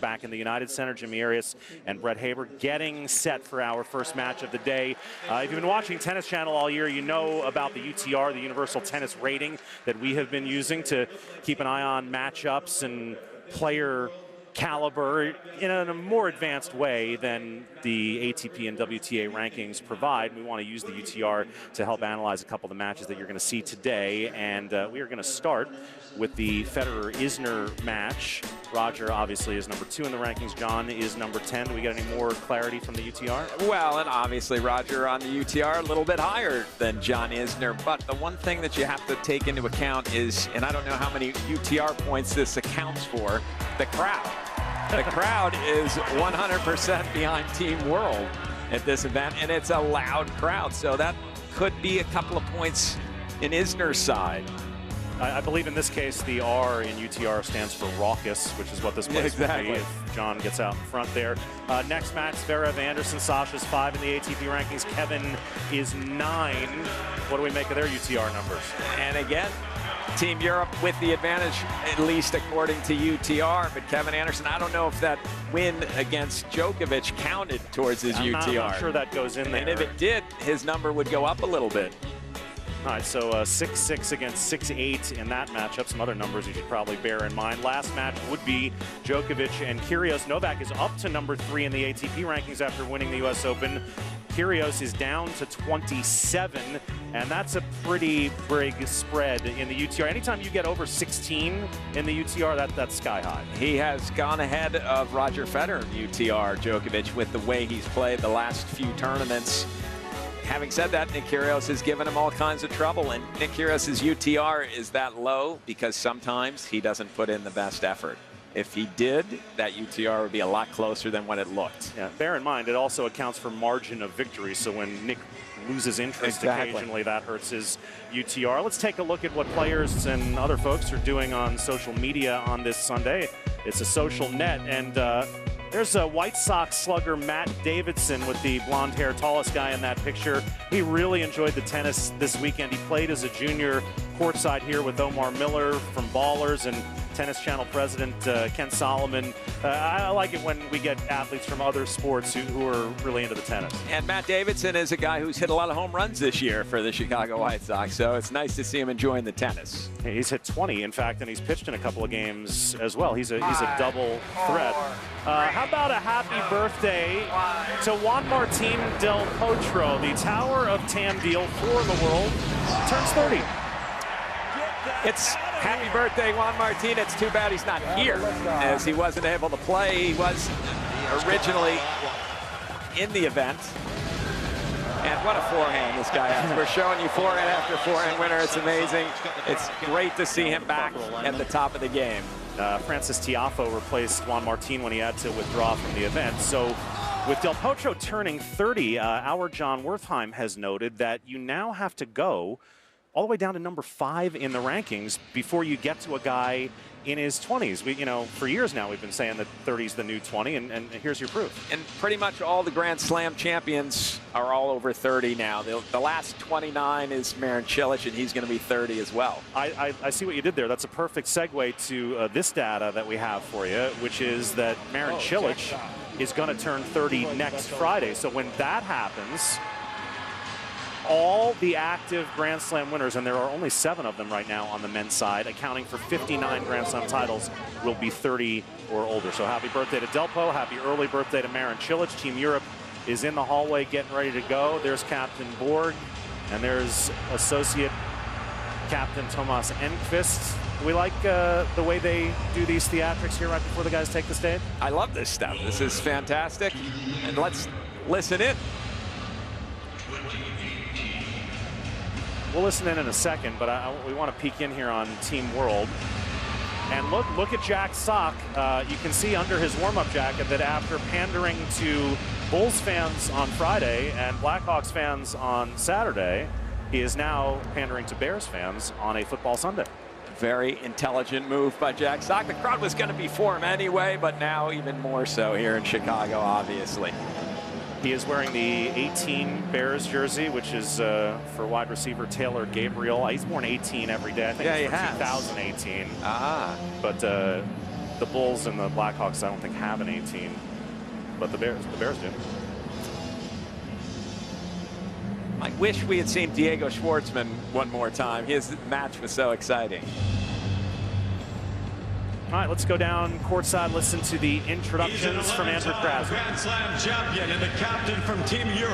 back in the United Center. Jimmy Arias and Brett Haber getting set for our first match of the day. If you've been watching Tennis Channel all year, you know about the UTR, the Universal Tennis Rating, that we have been using to keep an eye on matchups and player caliber in a more advanced way than the ATP and WTA rankings provide. We want to use the UTR to help analyze a couple of the matches that you're going to see today, and we are going to start with the Federer-Isner match. Roger obviously is number 2 in the rankings. John is number 10. Do we get any more clarity from the UTR? Well, and obviously Roger on the UTR a little bit higher than John Isner, but the one thing that you have to take into account is, and I don't know how many UTR points this accounts for, the crowd. The crowd is 100% behind Team World at this event, and it's a loud crowd, so that could be a couple of points in Isner's side. I believe in this case the R in UTR stands for raucous, which is what this place would be if John gets out in front there. Next match, Zverev Anderson. Sasha's 5 in the ATP rankings. Kevin is 9. What do we make of their UTR numbers? And again, Team Europe with the advantage, at least according to UTR. But Kevin Anderson, I don't know if that win against Djokovic counted towards his UTR. I'm not sure that goes in there. And if it did, his number would go up a little bit. All right, so 6-6 against 6-8 in that matchup. Some other numbers you should probably bear in mind. Last match would be Djokovic and Kyrgios. Novak is up to number 3 in the ATP rankings after winning the U.S. Open. Kyrgios is down to 27, and that's a pretty big spread in the UTR. Anytime you get over 16 in the UTR, that's sky high. He has gone ahead of Roger Federer in UTR, Djokovic, with the way he's played the last few tournaments. Having said that, Nick Kyrgios has given him all kinds of trouble, and Nick Kyrgios' UTR is that low because sometimes he doesn't put in the best effort. If he did, that UTR would be a lot closer than what it looked. Yeah, bear in mind, it also accounts for margin of victory, so when Nick loses interest occasionally, that hurts his UTR. Let's take a look at what players and other folks are doing on social media on this Sunday. It's a social net, and there's a White Sox slugger, Matt Davidson, with the blonde hair, tallest guy in that picture. He really enjoyed the tennis this weekend. He played as a junior courtside here with Omar Miller from Ballers and Tennis Channel president Ken Solomon. I like it when we get athletes from other sports who are really into the tennis. And Matt Davidson is a guy who's hit a lot of home runs this year for the Chicago White Sox, so it's nice to see him enjoying the tennis. He's hit 20, in fact, and he's pitched in a couple of games as well. He's a double threat. How about a happy birthday to Juan Martín del Potro, the Tower of Tandil, 4 in the world, turns 30. It's happy birthday, Juan Martín. It's too bad he's not here, as he wasn't able to play. He was originally in the event. And what a forehand this guy has. We're showing you forehand after forehand winner. It's amazing. It's great to see him back at the top of the game. Francis Tiafoe replaced Juan Martín when he had to withdraw from the event. So with Del Potro turning 30, our John Wertheim has noted that you now have to go all the way down to number 5 in the rankings before you get to a guy in his 20s. For years now we've been saying that 30 is the new 20, and here's your proof. And pretty much all the Grand Slam champions are all over 30 now. The last 29 is Marin Cilic, and he's going to be 30 as well. I see what you did there. That's a perfect segue to this data that we have for you, which is that Marin Cilic is going to turn 30 next Friday. So when that happens, all the active Grand Slam winners, and there are only 7 of them right now on the men's side, accounting for 59 Grand Slam titles, will be 30 or older. So happy birthday to Delpo, happy early birthday to Marin Cilic. Team Europe is in the hallway getting ready to go. There's Captain Borg, and there's Associate Captain Thomas Enqvist. We like the way they do these theatrics here right before the guys take the stage. I love this stuff. This is fantastic. And let's listen in. We'll listen in a second, but we want to peek in here on Team World. And look at Jack Sock. You can see under his warm-up jacket that after pandering to Bulls fans on Friday and Blackhawks fans on Saturday, he is now pandering to Bears fans on a football Sunday. Very intelligent move by Jack Sock. The crowd was going to be for him anyway, but now even more so here in Chicago, obviously. He is wearing the 18 Bears jersey, which is for wide receiver Taylor Gabriel. He's worn 18 every day. I think it's 2018. Ah. But The Bulls and the Blackhawks, I don't think, have an 18, but the Bears do. I wish we had seen Diego Schwartzman one more time. His match was so exciting. All right, let's go down courtside, listen to the introductions from Andrew Krasner. Grand Slam champion and the captain from Team Europe.